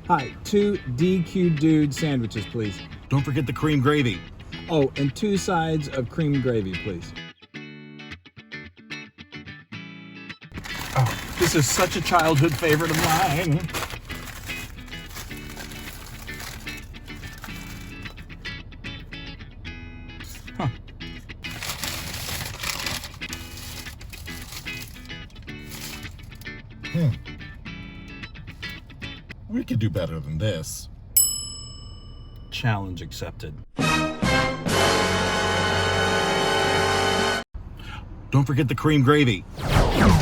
Hi, 2 DQ Dude sandwiches, please. Don't forget the cream gravy. Oh, and 2 sides of cream gravy, please. Oh, this is such a childhood favorite of mine. Huh. We could do better than this. Challenge accepted. Don't forget the cream gravy.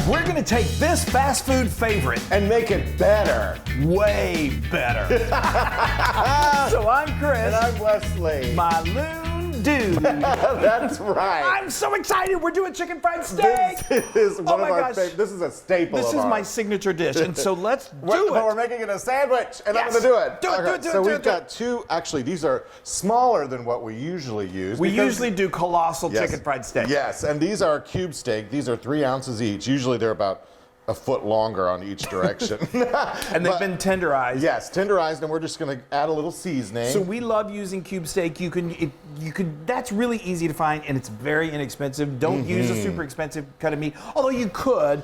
We're gonna take this fast food favorite And make it better. way better. So I'm Chris. And I'm Wesley. My Loon dude. That's right. I'm so excited. We're doing chicken fried steak. This is one my of our gosh. favorites. This is a staple This of is my ours. signature dish, and so let's do But we're it. making it a sandwich, and I'm Yes. going to do it. Do it, do it, do it, So do we've it, do got 2. Actually, these are smaller than what we usually use. We because- usually do colossal Yes. chicken fried steak. Yes, and these are cube steak. These are 3 ounces each. Usually they're about a foot longer on each direction. And they've been tenderized. Yes, tenderized, and we're just going to add a little seasoning. So we love using cube steak. You could. That's really easy to find, and it's very inexpensive. Don't use a super expensive cut of meat. Although you could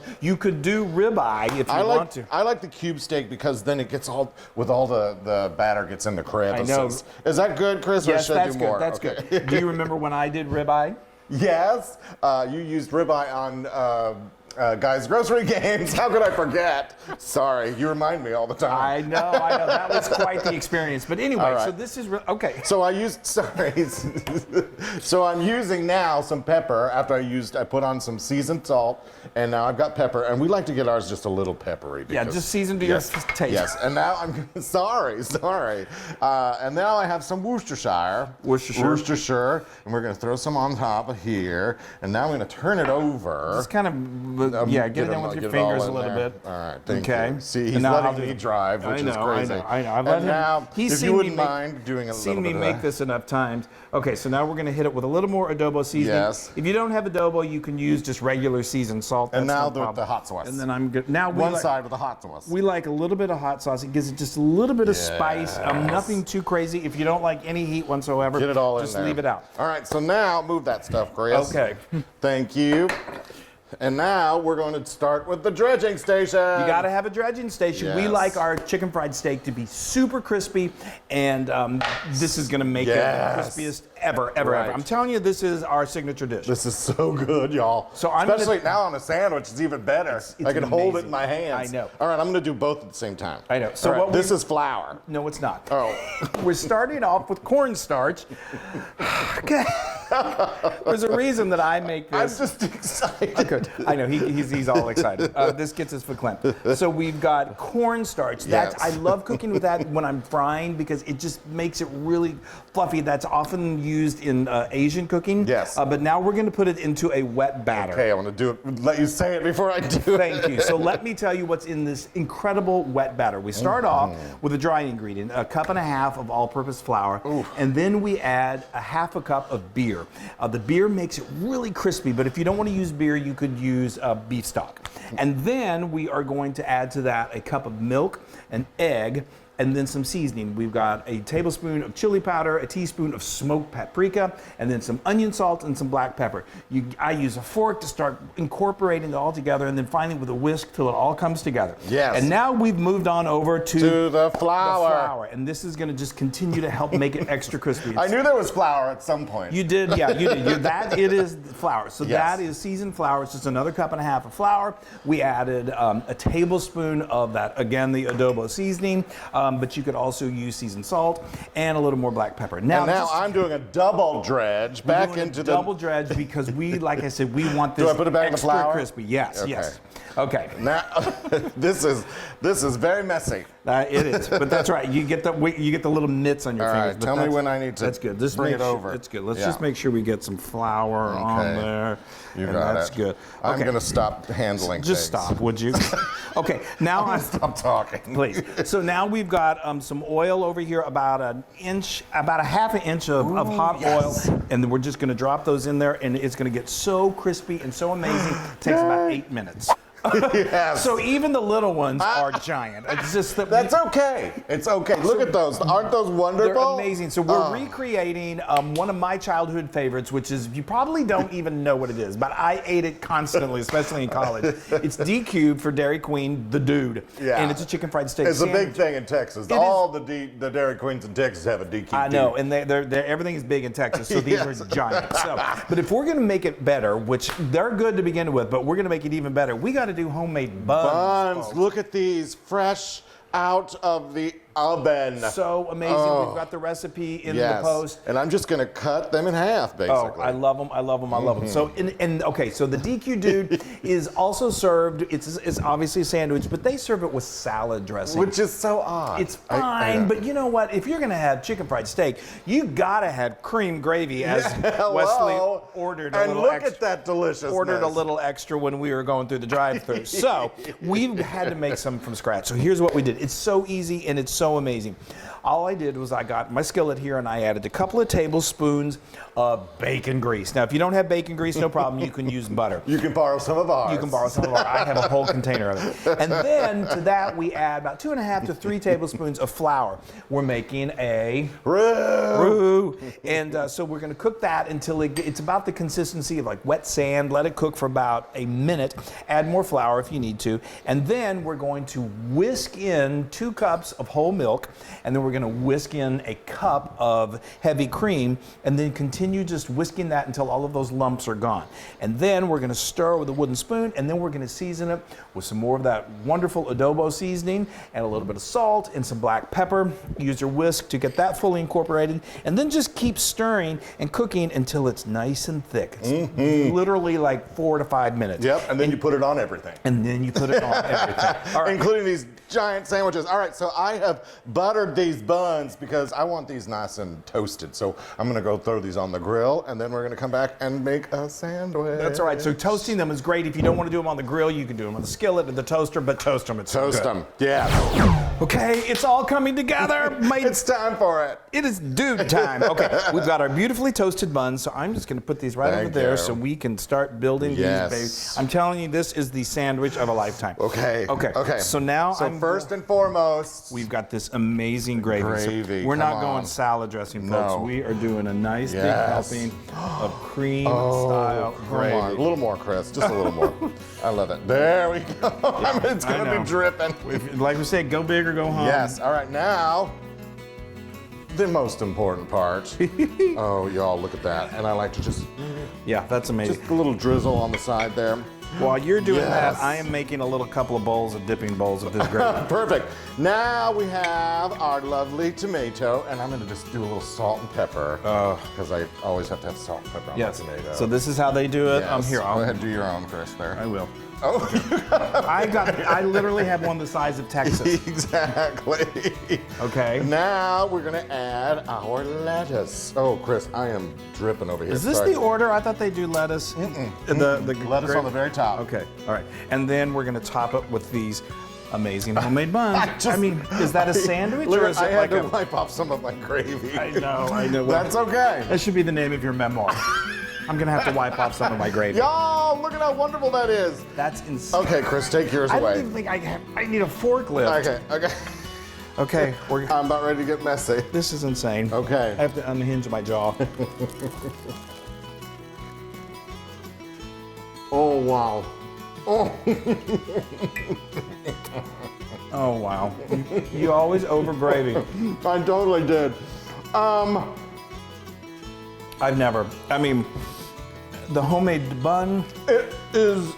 do ribeye if you want to. I like the cube steak because then it gets all the batter gets in the crevices. I know. Is that good, Chris? Yes, or should that's I do more? good. That's Okay. good. Do you remember when I did ribeye? Yes, you used ribeye on Guys Grocery Games. How could I forget? Sorry, you remind me all the time. I know. That was quite the experience. But anyway, All right. so this is okay. So I used, sorry. So I'm using now some pepper after I put on some seasoned salt, and now I've got pepper, and we like to get ours just a little peppery. Yeah, because- just season to yes, your taste. Yes, and now sorry. And now I have some Worcestershire, and we're gonna throw some on top of here, and now I'm gonna turn it over. Just kind of, get it in with your fingers a little bit. All right, thank Okay. you. See, he's And now I'll letting do me the- drive, which is crazy. I know. I've let And him, now, he's if seen you me wouldn't make- mind doing a seen little me bit of make that. this enough times. Okay, so now we're going to hit it with a little more adobo seasoning. Yes. If you don't have adobo, you can use just regular seasoned salt. And That's now no the problem. hot sauce. And then I'm good. Now One side with the hot sauce. We like a little bit of hot sauce. It gives it just a little bit of spice. Nothing too crazy. If you don't like any heat whatsoever, Get it all in just there. leave it out. All right, so now move that stuff, Chris. Okay. Thank you. And now we're going to start with the dredging station. You got to have a dredging station. We Yes. like our chicken fried steak to be super crispy, and this is going to make Yes. it the crispiest ever. Right. I'm telling you, this is our signature dish. This is so good, y'all. So I'm Especially gonna- now on a sandwich, it's even better. It's I can hold it amazing. in my hands. I know. All right, I'm going to do both at the same time. I know. So All right, what this we- is flour. No, it's not. Oh. We're starting off with cornstarch. Okay. There's a reason that I make I'm this. just excited. Okay. I know he's all excited. This gets us verklempt. So we've got cornstarch. Yes. I love cooking with that when I'm frying because it just makes it really fluffy. That's often used in Asian cooking. Yes. But now we're going to put it into a wet batter. Okay, I want to do it. Let you say it before I do it. Thank you. So let me tell you what's in this incredible wet batter. We start off with a dry ingredient, 1.5 cups of all-purpose flour, and then we add a 1/2 cup of beer. The beer makes it really crispy, but if you don't want to use beer, you could use beef stock. And then we are going to add to that a cup of milk, an egg, and then some seasoning. We've got a tablespoon of chili powder, a teaspoon of smoked paprika, and then some onion salt and some black pepper. I use a fork to start incorporating it all together, and then finally with a whisk till it all comes together. Yes. And now we've moved on over to the flour. and this is going to just continue to help make it extra crispy. I knew there was flour at some point. You did, yeah, you did. It is flour. So Yes. that is seasoned flour. It's just another 1.5 cups of flour. We added a tablespoon of that, again, the adobo seasoning, but you could also use seasoned salt and a little more black pepper. And now I'm doing a double dredge back doing into a the double dredge because we, like I said, we want this Do I put it back in the extra flour? crispy. Yes, Okay. yes. Okay. Now this is very messy. It is, but that's right. You get the little nits on your All fingers. right, but tell me that's- when I need to That's good. Just bring make it sure- over. That's good. Let's Yeah. just make sure we get some flour on Okay. there. You and got that's it. good. I'm Okay. going to stop handling Just things. stop, would you? Okay. Now I'm Stop talking. Please. So now we've got some oil over here, about a 1/2 inch of hot yes. oil, and then we're just going to drop those in there, and it's going to get so crispy and so amazing. It takes about 8 minutes. Yes. So even the little ones are giant. It's just that That's okay. It's okay. Look at those. Aren't those they're wonderful? amazing. So we're recreating one of my childhood favorites, which is, you probably don't even know what it is, but I ate it constantly, especially in college. It's D-Cube for Dairy Queen, the dude. Yeah. And it's a chicken fried steak It's sandwich. a big thing in Texas. It All the Dairy Queens in Texas have a DQ. I know, and they're everything is big in Texas, so these Yes. are giant. So, but if we're going to make it better, which they're good to begin with, but we're going to make it even better, we got to do homemade buns. folks. Look at these, fresh out of the oven. So amazing. We've got the recipe in the post. And I'm just gonna cut them in half, basically. Oh, I love them. I love them. I love them. So, okay, so the DQ Dude is also served. It's obviously a sandwich, but they serve it with salad dressing, Which is so odd. It's fine, but you know what? If you're gonna have chicken fried steak, you gotta have cream gravy, as Wesley ordered. And look at that deliciousness. Ordered a little extra when we were going through the drive-thru. So we had to make some from scratch. So here's what we did. It's so easy and it's so amazing. All I did was I got my skillet here and I added a couple of tablespoons of bacon grease. Now, if you don't have bacon grease, no problem. You can use butter. You can borrow some of ours. You can borrow some of ours. I have a whole container of it. And then to that, we add about 2.5 to 3 tablespoons of flour. We're making a roux. And so we're going to cook that until it's about the consistency of like wet sand. Let it cook for about a minute. Add more flour if you need to. And then we're going to whisk in 2 cups of whole milk. And then we're going to whisk in a cup of heavy cream. And then continue just whisking that until all of those lumps are gone. And then we're going to stir with a wooden spoon. And then we're going to season it with some more of that wonderful adobo seasoning and a little bit of salt and some black pepper. Use your whisk to get that fully incorporated. And then just keep stirring and cooking until it's nice and thick. It's literally like 4 to 5 minutes. Yep, and then you put it on everything. And then you put it on everything. All right. Including these giant sandwiches. All right, so I have buttered these buns because I want these nice and toasted. So I'm gonna go throw these on the grill and then we're gonna come back and make a sandwich. That's all right. So toasting them is great. If you don't want to do them on the grill, you can do them on the skillet or the toaster, but toast them. It's Toast good. them, yeah. Okay, it's all coming together. It's time for it. It is dude time. Okay, we've got our beautifully toasted buns, so I'm just going to put these right over there so we can start building these babies. I'm telling you, this is the sandwich of a lifetime. Okay. So now first and foremost, we've got this amazing gravy. So we're not going salad dressing, folks. No. We are doing a nice big helping of cream-style gravy. Come on, a little more, Chris. Just a little more. I love it. There we go. It's going to be dripping. Like we said, go big or go home. Yes. All right, now the most important part. Oh, y'all, look at that. And I like to just that's amazing. a little drizzle on the side there. While you're doing that, I am making a little couple of bowls of dipping bowls of this gravy. Perfect. Now we have our lovely tomato, and I'm going to just do a little salt and pepper because I always have to have salt and pepper on my tomato. So this is how they do it. Yes. Here, Go ahead and do your own, Chris. There. I will. Oh, I literally have one the size of Texas. Exactly. Okay. Now we're gonna add our lettuce. Oh, Chris, I am dripping over here. Is this the order? I thought they do lettuce. The lettuce on the very top. Okay. All right. And then we're gonna top it with these amazing homemade buns. I mean, is that a sandwich or is it I like had to wipe off some of my gravy. I know. That's okay. That should be the name of your memoir. I'm gonna have to wipe off some of my gravy. Y'all, look at how wonderful that is. That's insane. Okay, Chris, take yours I away. don't even think I need a forklift. Okay. Okay. I'm about ready to get messy. This is insane. Okay. I have to unhinge my jaw. Oh, wow. Oh. Oh, wow. You always over gravy. I totally did. I've never. I mean, the homemade bun. It is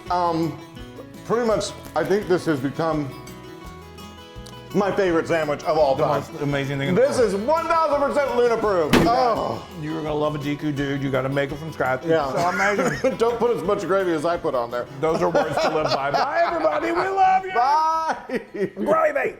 pretty much, I think this has become my favorite sandwich of all time. The most amazing thing. This is 1000% Loon approved. Oh. You're gonna love a DQ Dude. You gotta make it from scratch. It's Yeah. so amazing. Don't put as much gravy as I put on there. Those are words to live by. Bye, everybody. We love you. Bye. Gravy.